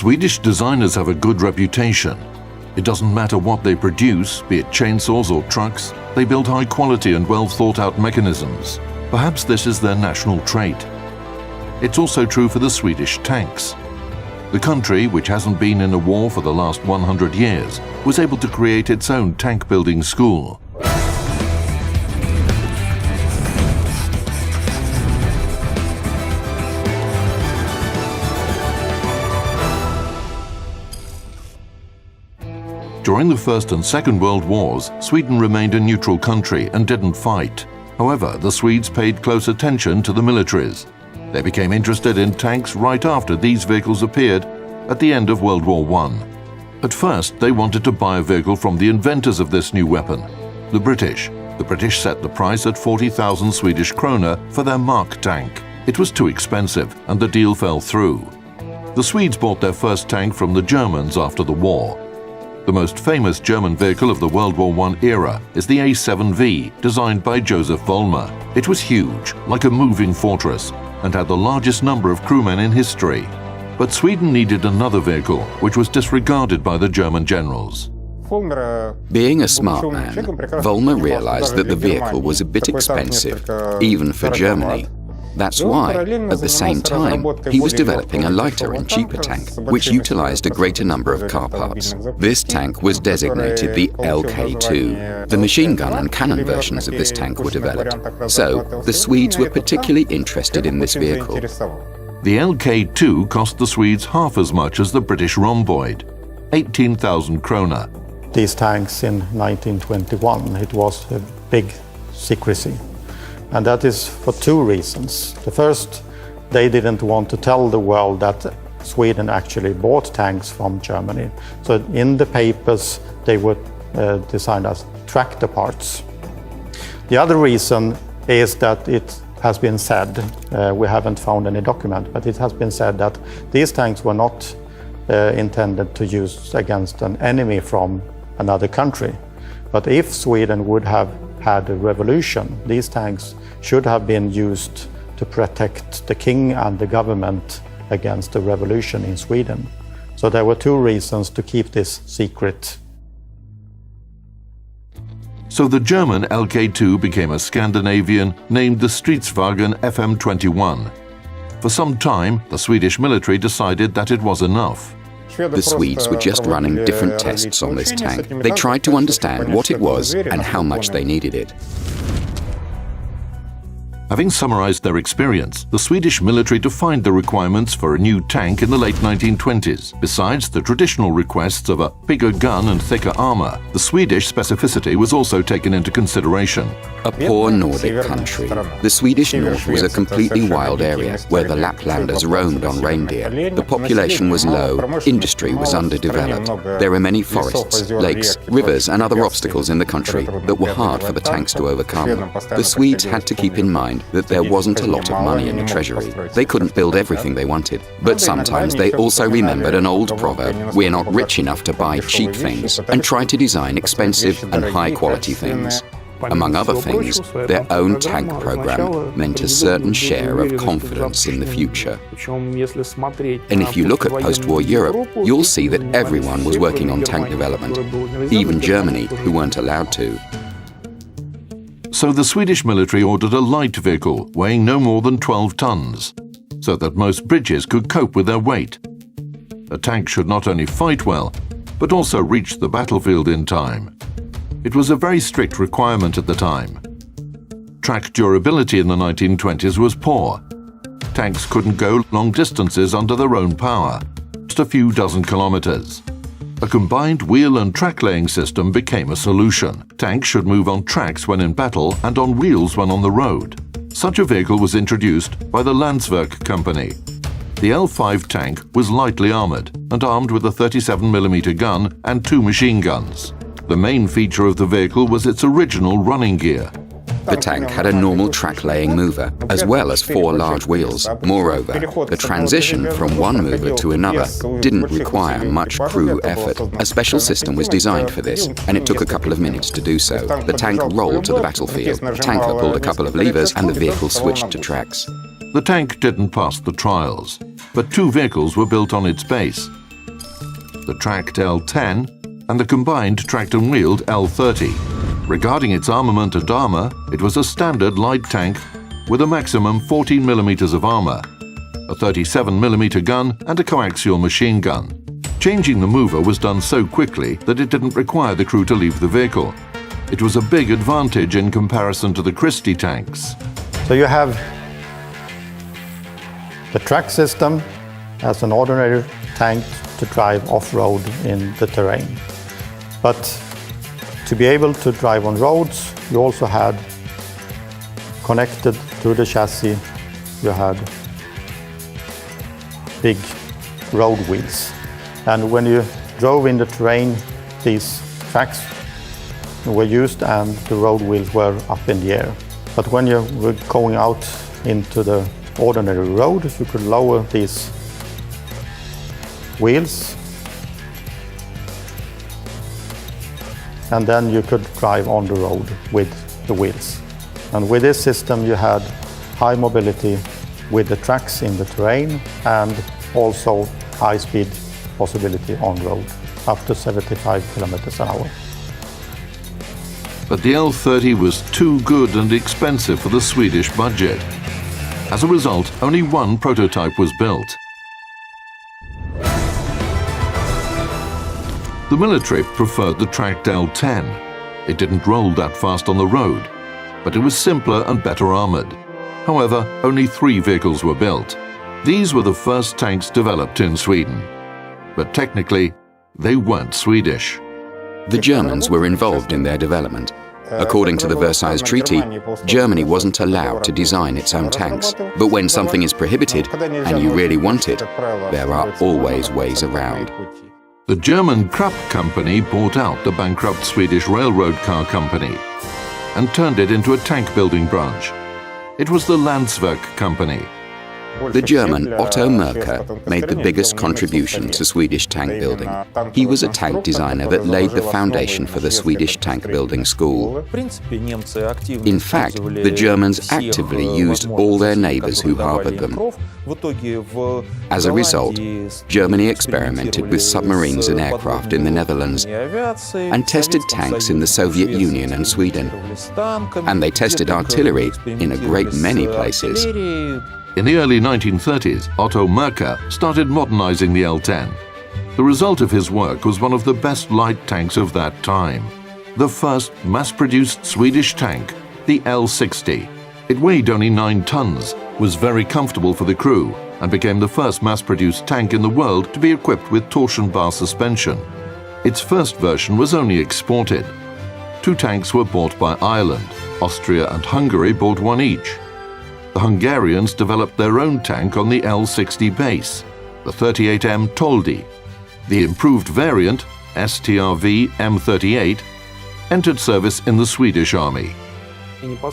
Swedish designers have a good reputation. It doesn't matter what they produce, be it chainsaws or trucks, they build high quality and well thought out mechanisms. Perhaps this is their national trait. It's also true for the Swedish tanks. The country, which hasn't been in a war for the last 100 years, was able to create its own tank building school. During the First and Second World Wars, Sweden remained a neutral country and didn't fight. However, the Swedes paid close attention to the militaries. They became interested in tanks right after these vehicles appeared at the end of World War I. At first, they wanted to buy a vehicle from the inventors of this new weapon, the British. The British set the price at 40,000 Swedish krona for their Mark tank. It was too expensive, and the deal fell through. The Swedes bought their first tank from the Germans after the war. The most famous German vehicle of the World War I era is the A7V, designed by Joseph Vollmer. It was huge, like a moving fortress, and had the largest number of crewmen in history. But Sweden needed another vehicle, which was disregarded by the German generals. Being a smart man, Vollmer realized that the vehicle was a bit expensive, even for Germany. That's why, at the same time, he was developing a lighter and cheaper tank, which utilized a greater number of car parts. This tank was designated the LK2. The machine gun and cannon versions of this tank were developed, so the Swedes were particularly interested in this vehicle. The LK2 cost the Swedes half as much as the British rhomboid, 18,000 krona. These tanks in 1921, it was a big secrecy. And that is for two reasons. The first, they didn't want to tell the world that Sweden actually bought tanks from Germany. So in the papers, they were designed as tractor parts. The other reason is that it has been said, we haven't found any document, but it has been said that these tanks were not intended to use against an enemy from another country. But if Sweden would have had a revolution, these tanks should have been used to protect the king and the government against the revolution in Sweden. So there were two reasons to keep this secret. So the German LK2 became a Scandinavian named the Stridsvagn FM21. For some time, the Swedish military decided that it was enough. The Swedes were just running different tests on this tank. They tried to understand what it was and how much they needed it. Having summarized their experience, the Swedish military defined the requirements for a new tank in the late 1920s. Besides the traditional requests of a bigger gun and thicker armor, the Swedish specificity was also taken into consideration. A poor Nordic country, the Swedish north was a completely wild area where the Laplanders roamed on reindeer. The population was low, industry was underdeveloped. There were many forests, lakes, rivers and other obstacles in the country that were hard for the tanks to overcome. The Swedes had to keep in mind that there wasn't a lot of money in the treasury. They couldn't build everything they wanted. But sometimes they also remembered an old proverb, we're not rich enough to buy cheap things, and tried to design expensive and high-quality things. Among other things, their own tank program meant a certain share of confidence in the future. And if you look at post-war Europe, you'll see that everyone was working on tank development, even Germany, who weren't allowed to. So the Swedish military ordered a light vehicle weighing no more than 12 tons, so that most bridges could cope with their weight. A tank should not only fight well, but also reach the battlefield in time. It was a very strict requirement at the time. Track durability in the 1920s was poor. Tanks couldn't go long distances under their own power, just a few dozen kilometers. A combined wheel and track laying system became a solution. Tanks should move on tracks when in battle and on wheels when on the road. Such a vehicle was introduced by the Landsverk company. The L5 tank was lightly armored and armed with a 37mm gun and 2 machine guns. The main feature of the vehicle was its original running gear. The tank had a normal track-laying mover, as well as 4 large wheels. Moreover, the transition from one mover to another didn't require much crew effort. A special system was designed for this, and it took a couple of minutes to do so. The tank rolled to the battlefield, the tanker pulled a couple of levers, and the vehicle switched to tracks. The tank didn't pass the trials, but 2 vehicles were built on its base. the tracked L10, and the combined tracked and wheeled L30. Regarding its armament and armour, it was a standard light tank with a maximum 14 millimeters of armour, a 37 millimeter gun and a coaxial machine gun. Changing the mover was done so quickly that it didn't require the crew to leave the vehicle. It was a big advantage in comparison to the Christie tanks. So you have the track system as an ordinary tank to drive off-road in the terrain. But to be able to drive on roads, you also had connected to the chassis, you had big road wheels. And when you drove in the terrain, these tracks were used and the road wheels were up in the air. But when you were going out into the ordinary road, you could lower these wheels and then you could drive on the road with the wheels. And with this system you had high mobility with the tracks in the terrain and also high speed possibility on road, up to 75 kilometers an hour. But the L30 was too good and expensive for the Swedish budget. As a result, only one prototype was built. The military preferred the tracked L10. It didn't roll that fast on the road, but it was simpler and better armoured. However, only 3 vehicles were built. These were the first tanks developed in Sweden. But technically, they weren't Swedish. The Germans were involved in their development. According to the Versailles Treaty, Germany wasn't allowed to design its own tanks. But when something is prohibited and you really want it, there are always ways around. The German Krupp company bought out the bankrupt Swedish railroad car company and turned it into a tank building branch. It was the Landsverk company. The German Otto Merker made the biggest contribution to Swedish tank building. He was a tank designer that laid the foundation for the Swedish tank building school. In fact, the Germans actively used all their neighbors who harbored them. As a result, Germany experimented with submarines and aircraft in the Netherlands and tested tanks in the Soviet Union and Sweden. And they tested artillery in a great many places. In the early 1930s, Otto Merker started modernizing the L10. The result of his work was one of the best light tanks of that time. The first mass-produced Swedish tank, the L60. It weighed only 9 tons, was very comfortable for the crew, and became the first mass-produced tank in the world to be equipped with torsion bar suspension. Its first version was only exported. 2 tanks were bought by Ireland. Austria and Hungary bought 1 each. The Hungarians developed their own tank on the L60 base, the 38M tăngh. The improved variant, STRV M38, entered service in the Swedish Army.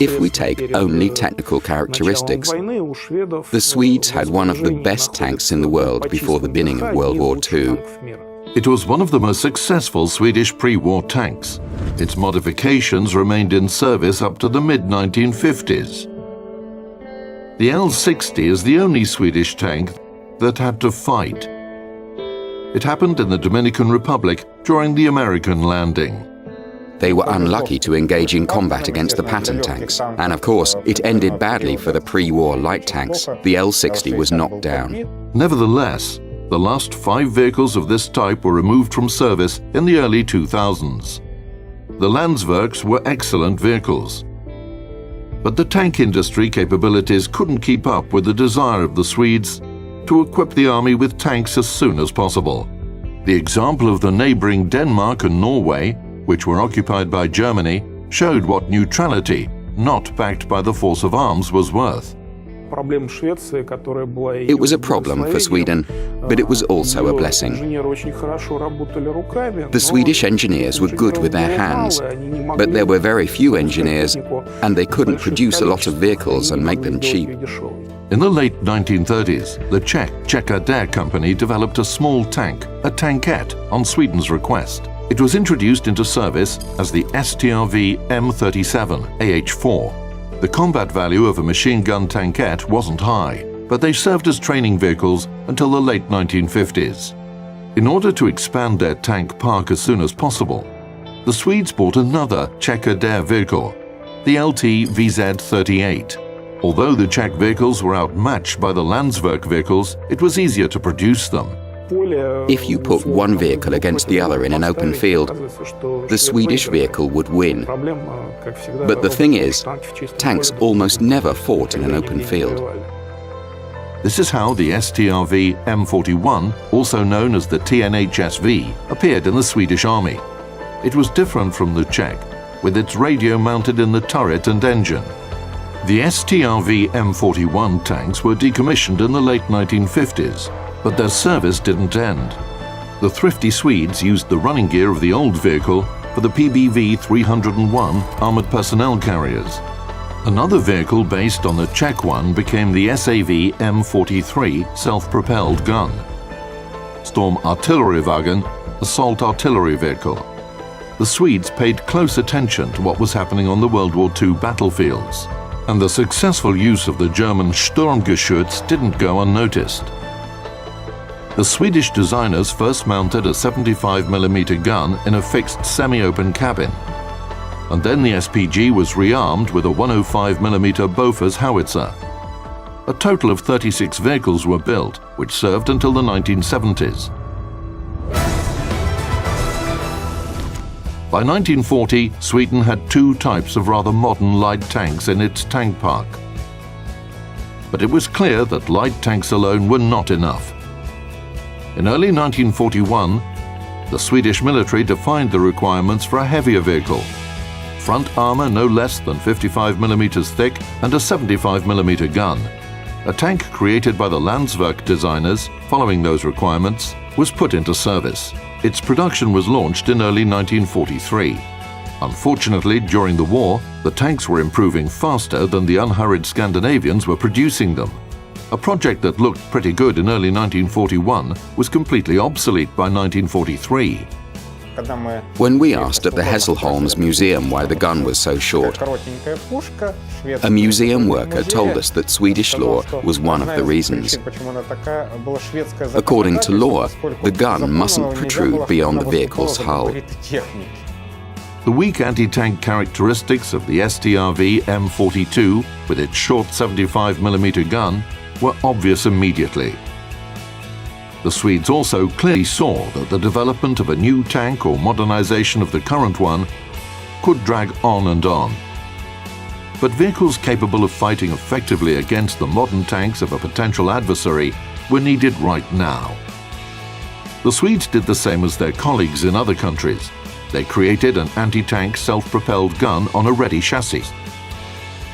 If we take only technical characteristics, the Swedes had one of the best tanks in the world before the beginning of World War II. It was one of the most successful Swedish pre-war tanks. Its modifications remained in service up to the mid-1950s. The L60 is the only Swedish tank that had to fight. It happened in the Dominican Republic during the American landing. They were unlucky to engage in combat against the Patton tanks, and of course, it ended badly for the pre-war light tanks. The L60 was knocked down. Nevertheless, the last 5 vehicles of this type were removed from service in the early 2000s. The Landsverks were excellent vehicles. But the tank industry capabilities couldn't keep up with the desire of the Swedes to equip the army with tanks as soon as possible. The example of the neighboring Denmark and Norway, which were occupied by Germany, showed what neutrality, not backed by the force of arms, was worth. It was a problem for Sweden, but it was also a blessing. The Swedish engineers were good with their hands, but there were very few engineers, and they couldn't produce a lot of vehicles and make them cheap. In the late 1930s, the Czech xeT company developed a small tank, a tankette, on Sweden's request. It was introduced into service as the STRV M37 AH4. The combat value of a machine gun tankette wasn't high, but they served as training vehicles until the late 1950s. In order to expand their tank park as soon as possible, the Swedes bought another Czech vehicle, the LT VZ38. Although the Czech vehicles were outmatched by the Landsverk vehicles, it was easier to produce them. If you put one vehicle against the other in an open field, the Swedish vehicle would win. But the thing is, tanks almost never fought in an open field. This is how the STRV M41, also known as the TNHSV, appeared in the Swedish army. It was different from the Czech, with its radio mounted in the turret and engine. The STRV M41 tanks were decommissioned in the late 1950s, but their service didn't end. The thrifty Swedes used the running gear of the old vehicle for the PBV 301 armoured personnel carriers. Another vehicle based on the Czech one became the SAV M43 self-propelled gun. Storm Artilleriwagen, assault artillery vehicle. The Swedes paid close attention to what was happening on the World War II battlefields, and the successful use of the German Sturmgeschütz didn't go unnoticed. The Swedish designers first mounted a 75mm gun in a fixed semi-open cabin, and then the SPG was rearmed with a 105mm Bofors howitzer. A total of 36 vehicles were built, which served until the 1970s. By 1940, Sweden had two types of rather modern light tanks in its tank park. But it was clear that light tanks alone were not enough. In early 1941, the Swedish military defined the requirements for a heavier vehicle. Front armour no less than 55mm thick and a 75mm gun. A tank created by the Landsverk designers, following those requirements, was put into service. Its production was launched in early 1943. Unfortunately, during the war, the tanks were improving faster than the unhurried Scandinavians were producing them. A project that looked pretty good in early 1941 was completely obsolete by 1943. When we asked at the Hässleholms Museum why the gun was so short, a museum worker told us that Swedish law was one of the reasons. According to law, the gun mustn't protrude beyond the vehicle's hull. The weak anti-tank characteristics of the STRV M42 with its short 75mm gun were obvious immediately. The Swedes also clearly saw that the development of a new tank or modernization of the current one could drag on and on. But vehicles capable of fighting effectively against the modern tanks of a potential adversary were needed right now. The Swedes did the same as their colleagues in other countries. They created an anti-tank self-propelled gun on a ready chassis.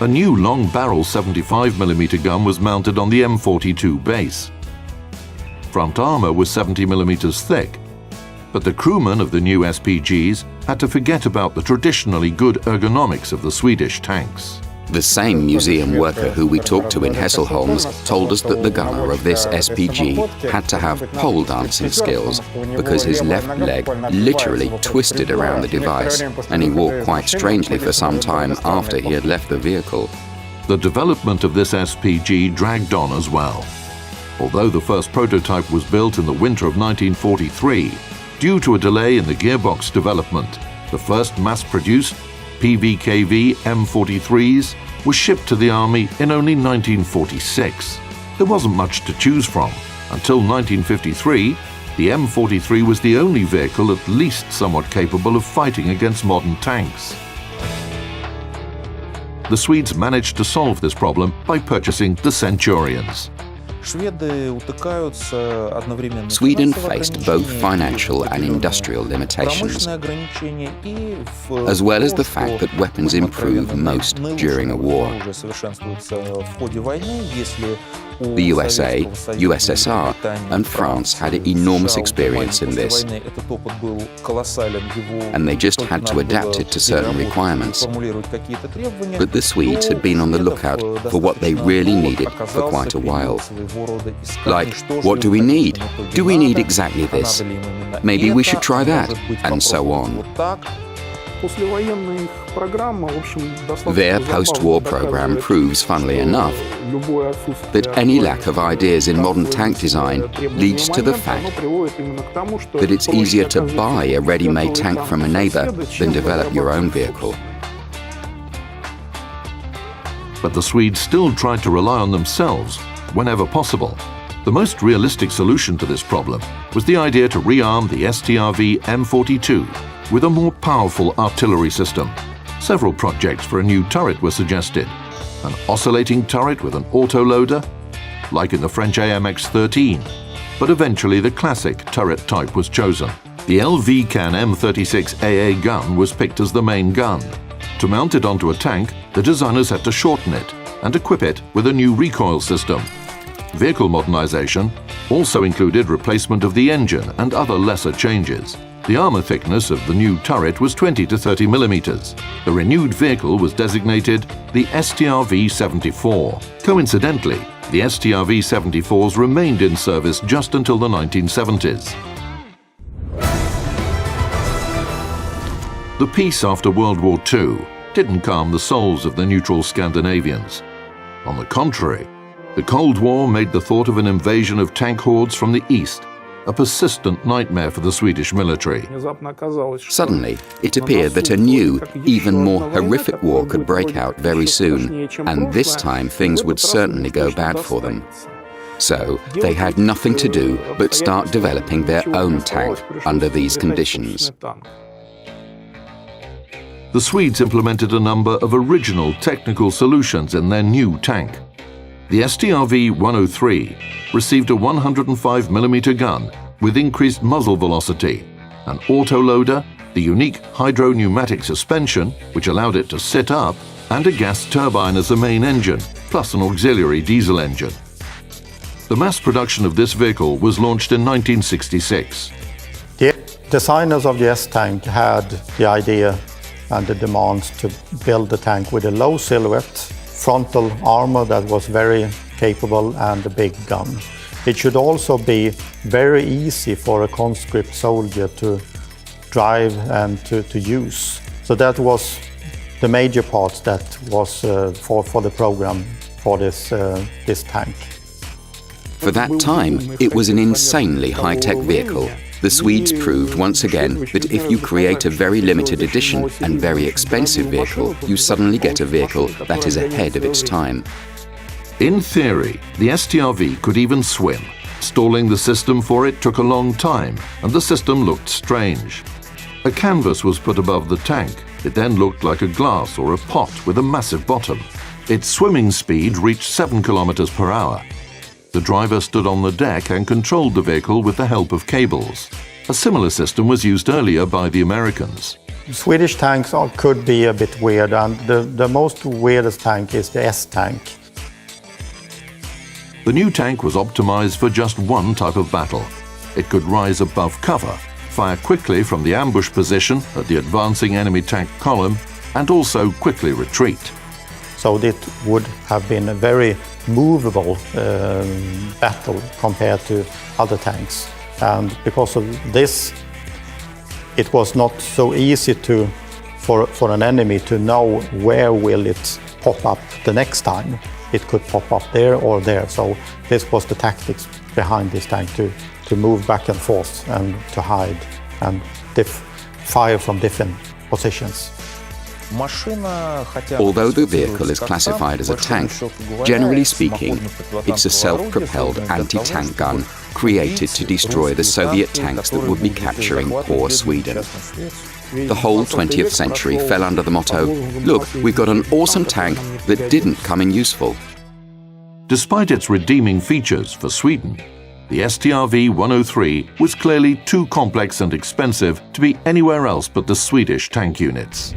A new long-barrel 75mm gun was mounted on the M42 base. Front armour was 70mm thick, but the crewmen of the new SPGs had to forget about the traditionally good ergonomics of the Swedish tanks. The same museum worker who we talked to in Hässleholms told us that the gunner of this SPG had to have pole dancing skills because his left leg literally twisted around the device and he walked quite strangely for some time after he had left the vehicle. The development of this SPG dragged on as well. Although the first prototype was built in the winter of 1943, due to a delay in the gearbox development, the first mass-produced PVKV M43s was shipped to the Army in only 1946. There wasn't much to choose from. Until 1953, the M43 was the only vehicle at least somewhat capable of fighting against modern tanks. The Swedes managed to solve this problem by purchasing the Centurions. Sweden faced both financial and industrial limitations, as well as the fact that weapons improve most during a war. The USA, USSR, and France had enormous experience in this, and they just had to adapt it to certain requirements. But the Swedes had been on the lookout for what they really needed for quite a while. Like, what do we need? Do we need exactly this? Maybe we should try that, and so on. Their post-war program proves, funnily enough, that any lack of ideas in modern tank design leads to the fact that it's easier to buy a ready-made tank from a neighbor than develop your own vehicle. But the Swedes still tried to rely on themselves whenever possible. The most realistic solution to this problem was the idea to rearm the STRV M42 with a more powerful artillery system. Several projects for a new turret were suggested. An oscillating turret with an autoloader, like in the French AMX-13, but eventually the classic turret type was chosen. The LV-Can M36AA gun was picked as the main gun. To mount it onto a tank, the designers had to shorten it and equip it with a new recoil system. Vehicle modernization also included replacement of the engine and other lesser changes. The armor thickness of the new turret was 20 to 30 millimeters. The renewed vehicle was designated the STRV-74. Coincidentally, the STRV-74s remained in service just until the 1970s. The peace after World War II didn't calm the souls of the neutral Scandinavians. On the contrary, the Cold War made the thought of an invasion of tank hordes from the east a persistent nightmare for the Swedish military. Suddenly, it appeared that a new, even more horrific war could break out very soon, and this time things would certainly go bad for them. So, they had nothing to do but start developing their own tank under these conditions. The Swedes implemented a number of original technical solutions in their new tank. The STRV-103 received a 105mm gun with increased muzzle velocity, an autoloader, the unique hydro-pneumatic suspension, which allowed it to sit up, and a gas turbine as the main engine, plus an auxiliary diesel engine. The mass production of this vehicle was launched in 1966. The designers of the S-Tank had the idea and the demands to build the tank with a low silhouette, frontal armor that was very capable, and a big gun. It should also be very easy for a conscript soldier to drive and to use. So that was the major part that was for the program for this tank. For that time, it was an insanely high-tech vehicle. The Swedes proved once again that if you create a very limited edition and very expensive vehicle, you suddenly get a vehicle that is ahead of its time. In theory, the STRV could even swim. Stalling the system for it took a long time, and the system looked strange. A canvas was put above the tank. It then looked like a glass or a pot with a massive bottom. Its swimming speed reached 7 kilometers per hour. The driver stood on the deck and controlled the vehicle with the help of cables. A similar system was used earlier by the Americans. Swedish tanks could be a bit weird, and the most weirdest tank is the S-Tank. The new tank was optimized for just one type of battle. It could rise above cover, fire quickly from the ambush position at the advancing enemy tank column, and also quickly retreat. So it would have been a very movable battle compared to other tanks. And because of this, it was not so easy for an enemy to know where will it pop up the next time. It could pop up there or there. So this was the tactics behind this tank, to move back and forth and to hide and fire from different positions. Although the vehicle is classified as a tank, generally speaking, it's a self-propelled anti-tank gun created to destroy the Soviet tanks that would be capturing poor Sweden. The whole 20th century fell under the motto, look, we've got an awesome tank that didn't come in useful. Despite its redeeming features for Sweden, the STRV-103 was clearly too complex and expensive to be anywhere else but the Swedish tank units.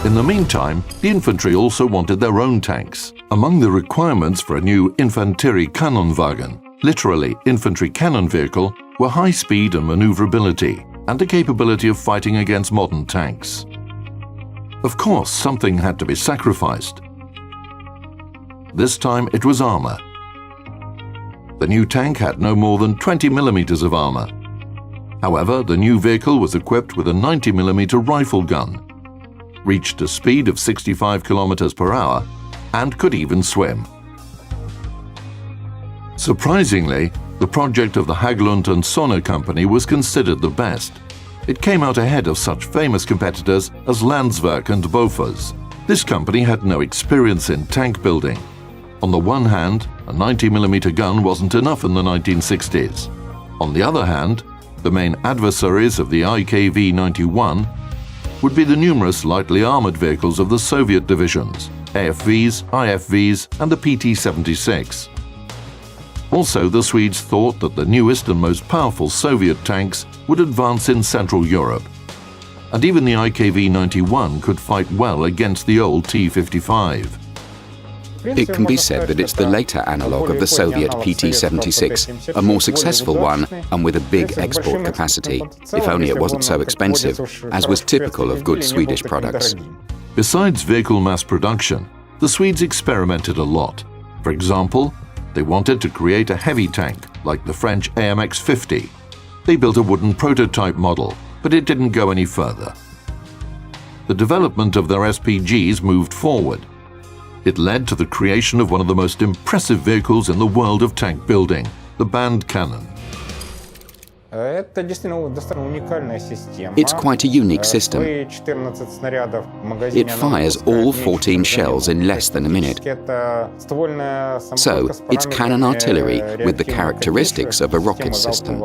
In the meantime, the infantry also wanted their own tanks. Among the requirements for a new Infanterikannonwagen, literally infantry cannon vehicle, were high speed and maneuverability, and the capability of fighting against modern tanks. Of course, something had to be sacrificed. This time it was armor. The new tank had no more than 20 millimeters of armor. However, the new vehicle was equipped with a 90mm rifle gun, reached a speed of 65 km per hour, and could even swim. Surprisingly, the project of the Haglund and Sonne company was considered the best. It came out ahead of such famous competitors as Landsverk and Bofors. This company had no experience in tank building. On the one hand, a 90mm gun wasn't enough in the 1960s. On the other hand, the main adversaries of the IKV-91 would be the numerous lightly armored vehicles of the Soviet divisions, AFVs, IFVs, and the PT-76. Also, the Swedes thought that the newest and most powerful Soviet tanks would advance in Central Europe. And even the IKV-91 could fight well against the old T-55. It can be said that it's the later analogue of the Soviet PT-76, a more successful one and with a big export capacity, if only it wasn't so expensive, as was typical of good Swedish products. Besides vehicle mass production, the Swedes experimented a lot. For example, they wanted to create a heavy tank, like the French AMX-50. They built a wooden prototype model, but it didn't go any further. The development of their SPGs moved forward. It led to the creation of one of the most impressive vehicles in the world of tank building, the band cannon. It's quite a unique system. It fires all 14 shells in less than a minute. So, it's cannon artillery with the characteristics of a rocket system.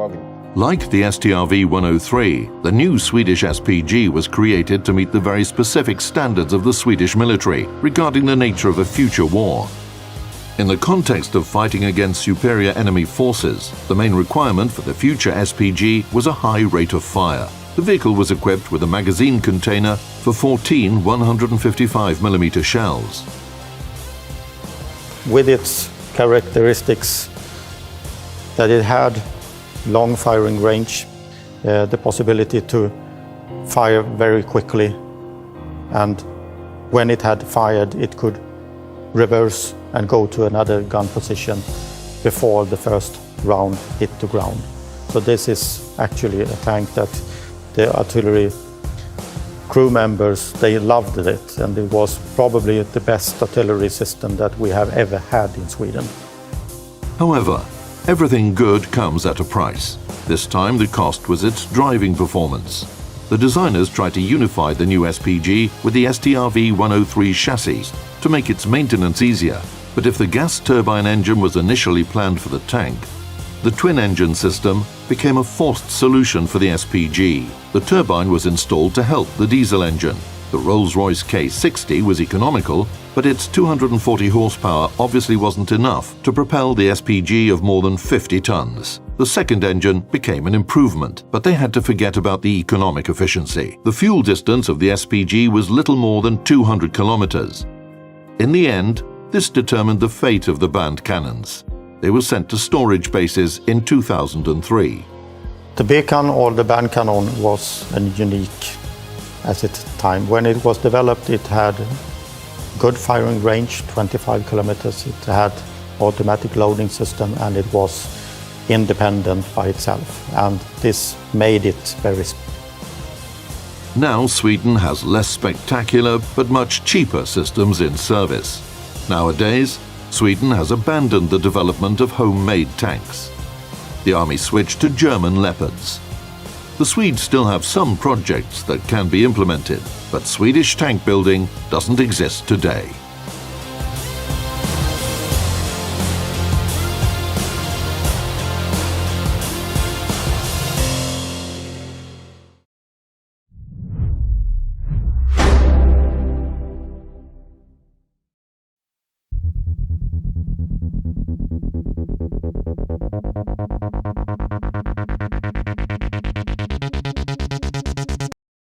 Like the STRV-103, the new Swedish SPG was created to meet the very specific standards of the Swedish military regarding the nature of a future war. In the context of fighting against superior enemy forces, the main requirement for the future SPG was a high rate of fire. The vehicle was equipped with a magazine container for 14 155mm shells. With its characteristics that it had long firing range, the possibility to fire very quickly, and when it had fired it could reverse and go to another gun position before the first round hit the ground. So this is actually a tank that the artillery crew members, they loved it, and it was probably the best artillery system that we have ever had in Sweden. However, everything good comes at a price. This time the cost was its driving performance. The designers tried to unify the new SPG with the STRV-103 chassis to make its maintenance easier, but if the gas turbine engine was initially planned for the tank, the twin-engine system became a forced solution for the SPG. The turbine was installed to help the diesel engine. The Rolls-Royce K60 was economical, but its 240 horsepower obviously wasn't enough to propel the SPG of more than 50 tons. The second engine became an improvement, but they had to forget about the economic efficiency. The fuel distance of the SPG was little more than 200 kilometers. In the end, this determined the fate of the band cannons. They were sent to storage bases in 2003. The B-can or the band cannon was unique at its time. When it was developed, it had good firing range, 25 kilometers. It had automatic loading system, and it was independent by itself. And this made it very Now Sweden has less spectacular but much cheaper systems in service. Nowadays, Sweden has abandoned the development of homemade tanks. The army switched to German Leopards. The Swedes still have some projects that can be implemented, but Swedish tank building doesn't exist today.